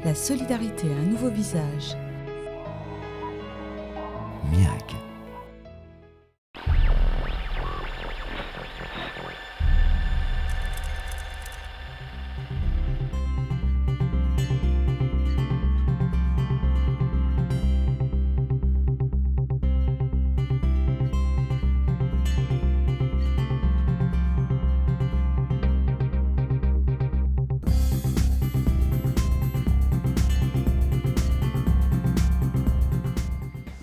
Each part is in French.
La solidarité a un nouveau visage. Miag.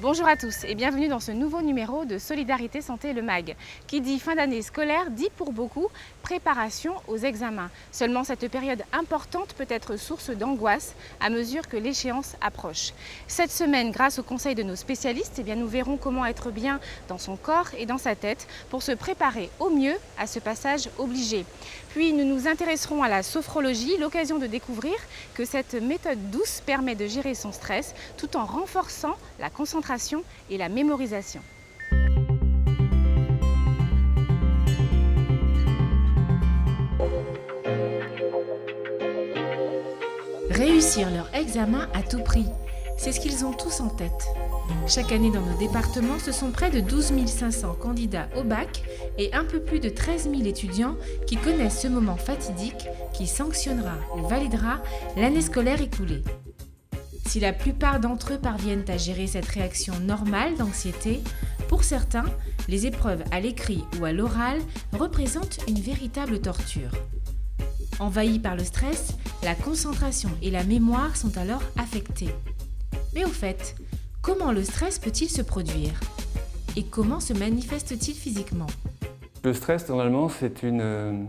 Bonjour à tous et bienvenue dans ce nouveau numéro de Solidarité Santé le MAG. Qui dit fin d'année scolaire dit pour beaucoup préparation aux examens. Seulement cette période importante peut être source d'angoisse à mesure que l'échéance approche. Cette semaine, grâce au conseil de nos spécialistes, nous verrons comment être bien dans son corps et dans sa tête pour se préparer au mieux à ce passage obligé. Puis nous nous intéresserons à la sophrologie, l'occasion de découvrir que cette méthode douce permet de gérer son stress tout en renforçant la concentration et la mémorisation. Réussir leur examen à tout prix, c'est ce qu'ils ont tous en tête. Chaque année dans nos départements, ce sont près de 12 500 candidats au bac et un peu plus de 13 000 étudiants qui connaissent ce moment fatidique qui sanctionnera ou validera l'année scolaire écoulée. Si la plupart d'entre eux parviennent à gérer cette réaction normale d'anxiété, pour certains, les épreuves à l'écrit ou à l'oral représentent une véritable torture. Envahis par le stress, la concentration et la mémoire sont alors affectées. Mais au fait, comment le stress peut-il se produire? Et comment se manifeste-t-il physiquement? Le stress, normalement, c'est une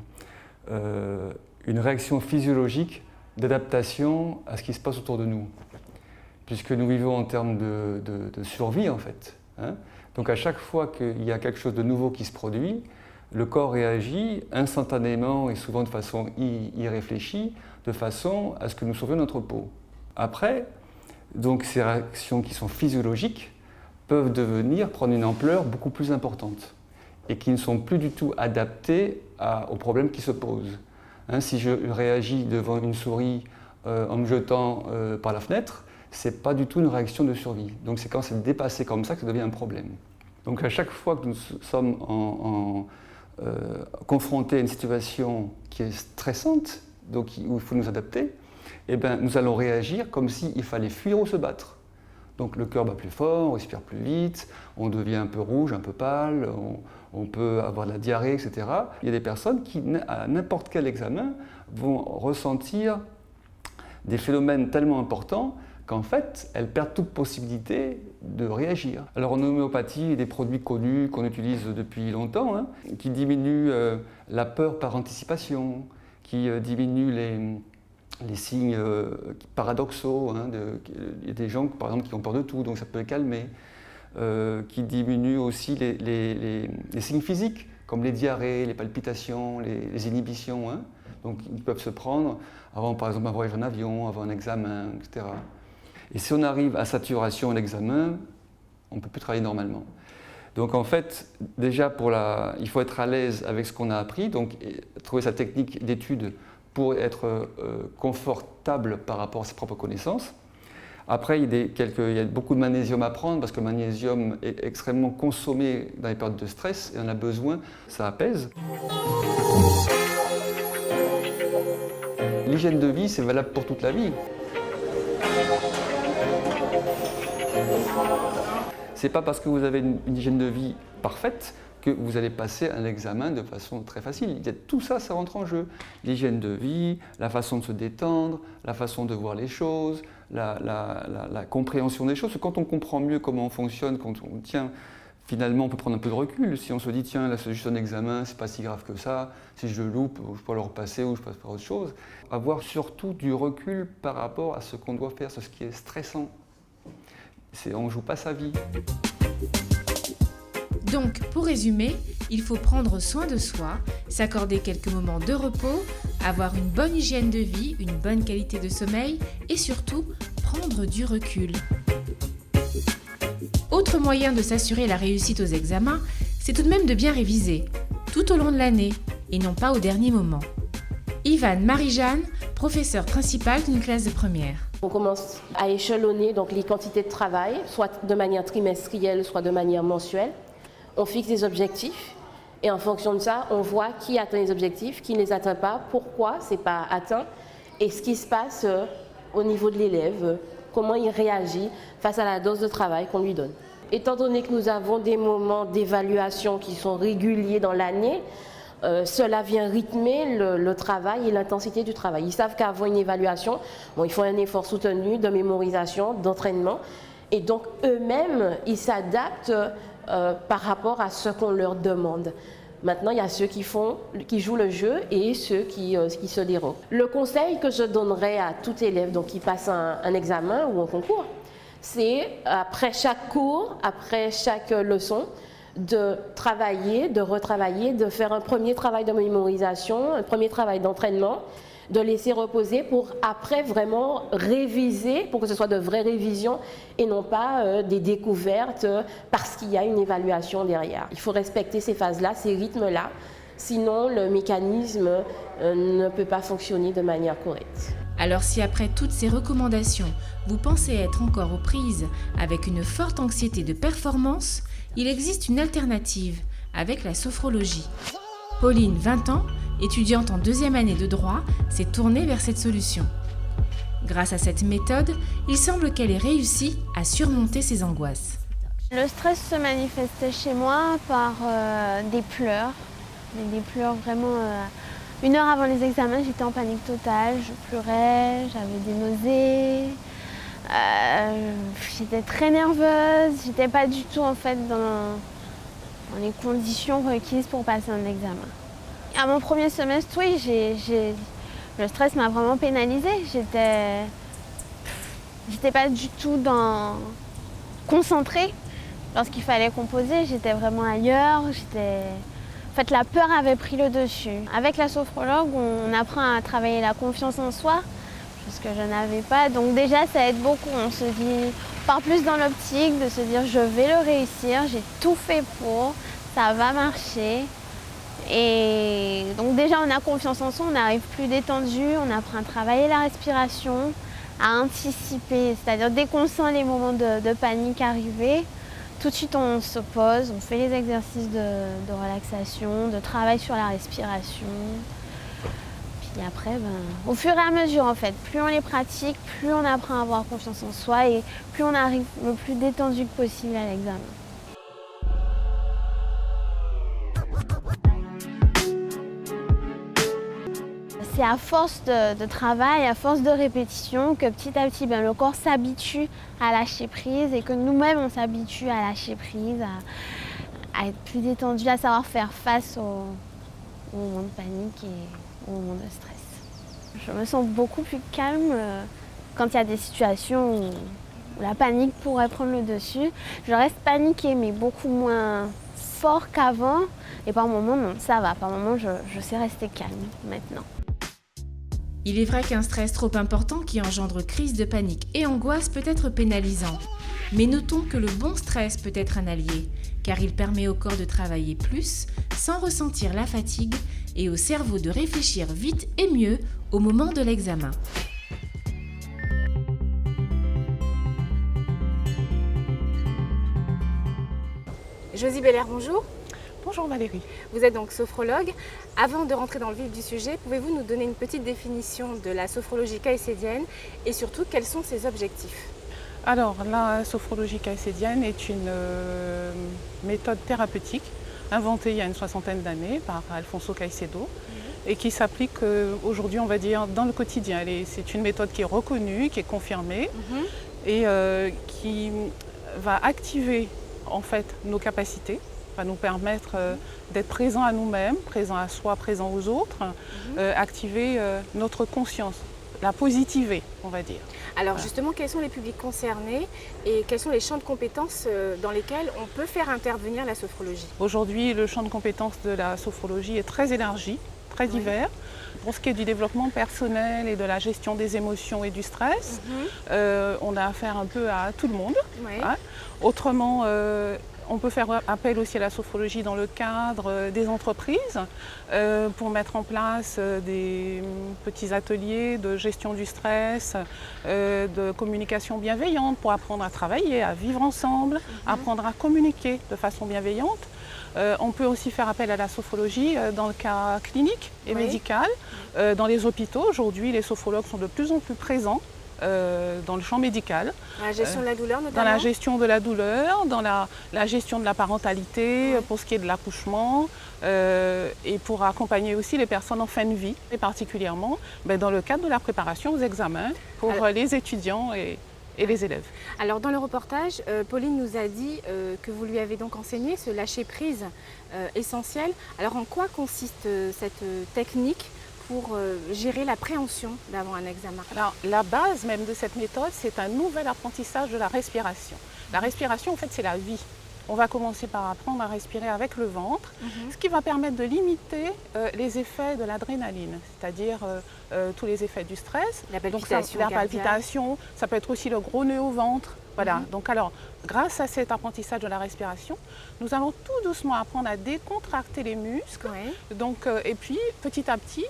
réaction physiologique d'adaptation à ce qui se passe autour de nous, puisque nous vivons en termes de survie, en fait. Donc à chaque fois qu'il y a quelque chose de nouveau qui se produit, le corps réagit instantanément et souvent de façon irréfléchie, de façon à ce que nous sauvions notre peau. Après, donc ces réactions qui sont physiologiques peuvent prendre une ampleur beaucoup plus importante et qui ne sont plus du tout adaptées aux problèmes qui se posent. Si je réagis devant une souris en me jetant par la fenêtre, ce n'est pas du tout une réaction de survie. Donc c'est quand c'est dépassé comme ça que ça devient un problème. Donc à chaque fois que nous sommes confrontés à une situation qui est stressante, donc où il faut nous adapter, nous allons réagir comme s'il fallait fuir ou se battre. Donc le cœur bat plus fort, on respire plus vite, on devient un peu rouge, un peu pâle, on peut avoir de la diarrhée, etc. Il y a des personnes qui, à n'importe quel examen, vont ressentir des phénomènes tellement importants qu'en fait, elles perdent toute possibilité de réagir. Alors en homéopathie, il y a des produits connus qu'on utilise depuis longtemps, qui diminuent la peur par anticipation, qui diminuent les signes paradoxaux. Il y a des gens, par exemple, qui ont peur de tout, donc ça peut les calmer. Qui diminuent aussi les signes physiques, comme les diarrhées, les palpitations, les inhibitions. Donc ils peuvent se prendre avant, par exemple, un voyage en avion, avant un examen, etc. Et si on arrive à saturation à l'examen, on ne peut plus travailler normalement. Donc en fait, déjà, il faut être à l'aise avec ce qu'on a appris, donc trouver sa technique d'étude pour être confortable par rapport à ses propres connaissances. Après, il y a beaucoup de magnésium à prendre parce que le magnésium est extrêmement consommé dans les périodes de stress et on a besoin, ça apaise. L'hygiène de vie, c'est valable pour toute la vie. C'est pas parce que vous avez une hygiène de vie parfaite que vous allez passer un examen de façon très facile. Tout ça, ça rentre en jeu. L'hygiène de vie, la façon de se détendre, la façon de voir les choses, la compréhension des choses. Quand on comprend mieux comment on fonctionne, quand on tient, finalement, on peut prendre un peu de recul. Si on se dit, tiens, là, c'est juste un examen, c'est pas si grave que ça, si je le loupe, je peux le repasser ou je passe par autre chose. Avoir surtout du recul par rapport à ce qu'on doit faire, ce qui est stressant. On ne joue pas sa vie. Donc, pour résumer, il faut prendre soin de soi, s'accorder quelques moments de repos, avoir une bonne hygiène de vie, une bonne qualité de sommeil et surtout prendre du recul. Autre moyen de s'assurer la réussite aux examens, c'est tout de même de bien réviser, tout au long de l'année et non pas au dernier moment. Yvan Marie-Jeanne, professeure principale d'une classe de première. On commence à échelonner donc, les quantités de travail, soit de manière trimestrielle, soit de manière mensuelle. On fixe des objectifs et en fonction de ça, on voit qui atteint les objectifs, qui ne les atteint pas, pourquoi ce n'est pas atteint et ce qui se passe au niveau de l'élève, comment il réagit face à la dose de travail qu'on lui donne. Étant donné que nous avons des moments d'évaluation qui sont réguliers dans l'année, cela vient rythmer le travail et l'intensité du travail. Ils savent qu'avant une évaluation, il faut un effort soutenu de mémorisation, d'entraînement. Et donc eux-mêmes, ils s'adaptent par rapport à ce qu'on leur demande. Maintenant, il y a ceux qui jouent le jeu et ceux qui se dérobent. Le conseil que je donnerais à tout élève donc, qui passe un examen ou un concours, c'est après chaque cours, après chaque leçon, de travailler, de retravailler, de faire un premier travail de mémorisation, un premier travail d'entraînement, de laisser reposer pour après vraiment réviser, pour que ce soit de vraies révisions et non pas des découvertes parce qu'il y a une évaluation derrière. Il faut respecter ces phases-là, ces rythmes-là, sinon le mécanisme ne peut pas fonctionner de manière correcte. Alors si après toutes ces recommandations, vous pensez être encore aux prises avec une forte anxiété de performance, il existe une alternative avec la sophrologie. Pauline, 20 ans, étudiante en 2e année de droit, s'est tournée vers cette solution. Grâce à cette méthode, il semble qu'elle ait réussi à surmonter ses angoisses. Le stress se manifestait chez moi par des pleurs. Des pleurs vraiment... 1 heure avant les examens, j'étais en panique totale, je pleurais, j'avais des nausées, j'étais très nerveuse, j'étais pas du tout en fait dans les conditions requises pour passer un examen. À mon premier semestre, oui, le stress m'a vraiment pénalisée. J'étais pas du tout concentrée lorsqu'il fallait composer, j'étais vraiment ailleurs. En fait, la peur avait pris le dessus. Avec la sophrologue, on apprend à travailler la confiance en soi, chose que je n'avais pas. Donc déjà, ça aide beaucoup. On part plus dans l'optique de se dire je vais le réussir, j'ai tout fait pour, ça va marcher. Et donc déjà, on a confiance en soi, on arrive plus détendu, on apprend à travailler la respiration, à anticiper. C'est-à-dire dès qu'on sent les moments de panique arriver, tout de suite, on se pose, on fait les exercices de relaxation, de travail sur la respiration. Puis après, au fur et à mesure, en fait, plus on les pratique, plus on apprend à avoir confiance en soi et plus on arrive le plus détendu que possible à l'examen. C'est à force de travail, à force de répétition que petit à petit, le corps s'habitue à lâcher prise et que nous-mêmes, on s'habitue à lâcher prise, à être plus détendu, à savoir faire face aux moments de panique et aux moments de stress. Je me sens beaucoup plus calme quand il y a des situations où la panique pourrait prendre le dessus. Je reste paniquée, mais beaucoup moins fort qu'avant. Et par moments, non, ça va. Par moments, je sais rester calme maintenant. Il est vrai qu'un stress trop important qui engendre crise de panique et angoisse peut être pénalisant. Mais notons que le bon stress peut être un allié, car il permet au corps de travailler plus sans ressentir la fatigue et au cerveau de réfléchir vite et mieux au moment de l'examen. Josie Belair, bonjour. Bonjour Valérie. Vous êtes donc sophrologue. Avant de rentrer dans le vif du sujet, pouvez-vous nous donner une petite définition de la sophrologie caïcédienne et surtout quels sont ses objectifs? Alors, la sophrologie caïcédienne est une méthode thérapeutique inventée il y a une 60aine d'années par Alfonso Caicedo et qui s'applique aujourd'hui, on va dire, dans le quotidien. C'est une méthode qui est reconnue, qui est confirmée et qui va activer en fait nos capacités, va nous permettre d'être présents à nous-mêmes, présents à soi, présents aux autres, activer notre conscience, la positiver, on va dire. Alors justement, quels sont les publics concernés et quels sont les champs de compétences dans lesquels on peut faire intervenir la sophrologie? Aujourd'hui, le champ de compétences de la sophrologie est très élargi, très divers. Pour ce qui est du développement personnel et de la gestion des émotions et du stress, on a affaire un peu à tout le monde. Hein. Autrement, On peut faire appel aussi à la sophrologie dans le cadre des entreprises pour mettre en place des petits ateliers de gestion du stress, de communication bienveillante pour apprendre à travailler, à vivre ensemble, apprendre à communiquer de façon bienveillante. On peut aussi faire appel à la sophrologie dans le cas clinique et médical. Dans les hôpitaux, aujourd'hui, les sophrologues sont de plus en plus présents dans le champ médical. La gestion de la douleur notamment. Dans la gestion de la douleur, dans la gestion de la parentalité, pour ce qui est de l'accouchement, et pour accompagner aussi les personnes en fin de vie, et particulièrement dans le cadre de la préparation aux examens pour les étudiants et les élèves. Alors dans le reportage, Pauline nous a dit que vous lui avez donc enseigné ce lâcher-prise essentiel. Alors en quoi consiste cette technique pour gérer l'appréhension d'avant un examen? Alors, la base même de cette méthode, c'est un nouvel apprentissage de la respiration. La respiration, en fait, c'est la vie. On va commencer par apprendre à respirer avec le ventre, ce qui va permettre de limiter les effets de l'adrénaline, c'est-à-dire tous les effets du stress. La palpitation, donc, la palpitation, ça peut être aussi le gros nœud au ventre. Voilà. Donc alors, grâce à cet apprentissage de la respiration, nous allons tout doucement apprendre à décontracter les muscles. Donc, et puis, petit à petit,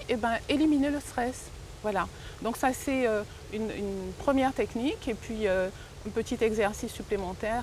éliminer le stress. Voilà. Donc ça, c'est une première technique. Et puis, un petit exercice supplémentaire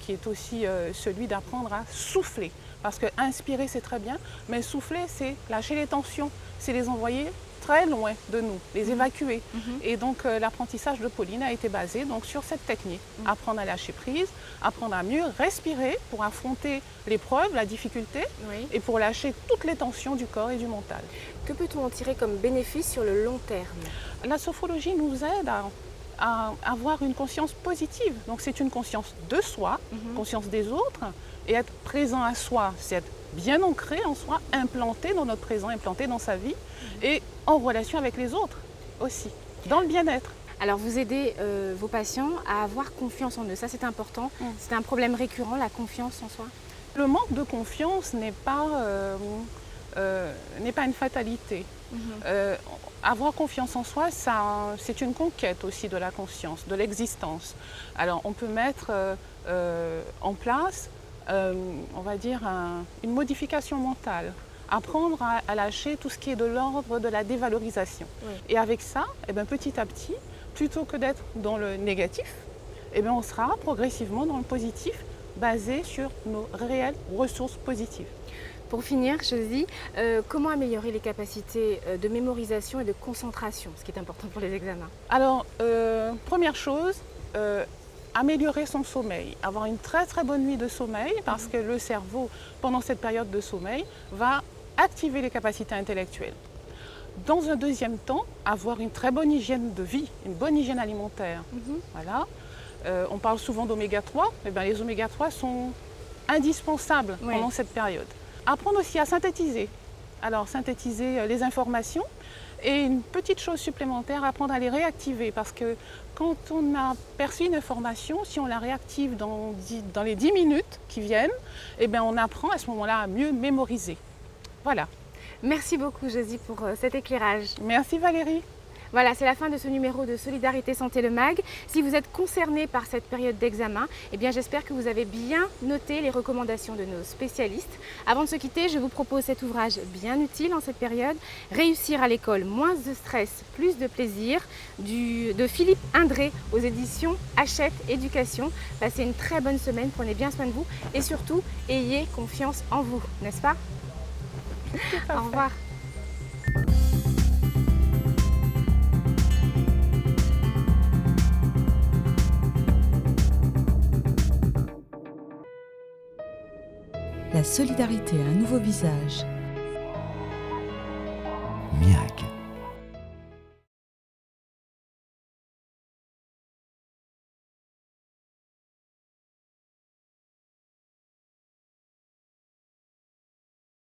qui est aussi celui d'apprendre à souffler. Parce que inspirer, c'est très bien, mais souffler, c'est lâcher les tensions, c'est les envoyer très loin de nous, les évacuer. Et donc l'apprentissage de Pauline a été basé donc, sur cette technique. Apprendre à lâcher prise, apprendre à mieux respirer pour affronter l'épreuve, la difficulté, et pour lâcher toutes les tensions du corps et du mental. Que peut-on en tirer comme bénéfice sur le long terme? La sophrologie nous aide à avoir une conscience positive. Donc c'est une conscience de soi, conscience des autres, et être présent à soi, c'est être bien ancré en soi, implanté dans notre présent, implanté dans sa vie, et en relation avec les autres aussi, dans le bien-être. Alors vous aidez vos patients à avoir confiance en eux, ça c'est important. C'est un problème récurrent, la confiance en soi? Le manque de confiance n'est pas une fatalité. Avoir confiance en soi, c'est une conquête aussi de la conscience, de l'existence. Alors on peut mettre en place, on va dire, une modification mentale. Apprendre à lâcher tout ce qui est de l'ordre de la dévalorisation. Et avec ça, petit à petit, plutôt que d'être dans le négatif, on sera progressivement dans le positif, basé sur nos réelles ressources positives. Pour finir, Josie, comment améliorer les capacités de mémorisation et de concentration, ce qui est important pour les examens? Alors, première chose, améliorer son sommeil, avoir une très très bonne nuit de sommeil, parce que le cerveau, pendant cette période de sommeil, va activer les capacités intellectuelles. Dans un deuxième temps, avoir une très bonne hygiène de vie, une bonne hygiène alimentaire. Voilà. On parle souvent d'oméga 3, les oméga 3 sont indispensables pendant cette période. Apprendre aussi à synthétiser. Alors, synthétiser les informations et une petite chose supplémentaire, apprendre à les réactiver. Parce que quand on a perçu une information, si on la réactive dans les 10 minutes qui viennent, on apprend à ce moment-là à mieux mémoriser. Voilà. Merci beaucoup, Josie, pour cet éclairage. Merci, Valérie. Voilà, c'est la fin de ce numéro de Solidarité Santé Le Mag. Si vous êtes concerné par cette période d'examen, j'espère que vous avez bien noté les recommandations de nos spécialistes. Avant de se quitter, je vous propose cet ouvrage bien utile en cette période, Réussir à l'école, moins de stress, plus de plaisir, de Philippe Indré aux éditions Hachette Éducation. Passez une très bonne semaine, prenez bien soin de vous et surtout, ayez confiance en vous, n'est-ce pas? Au revoir. La solidarité a un nouveau visage.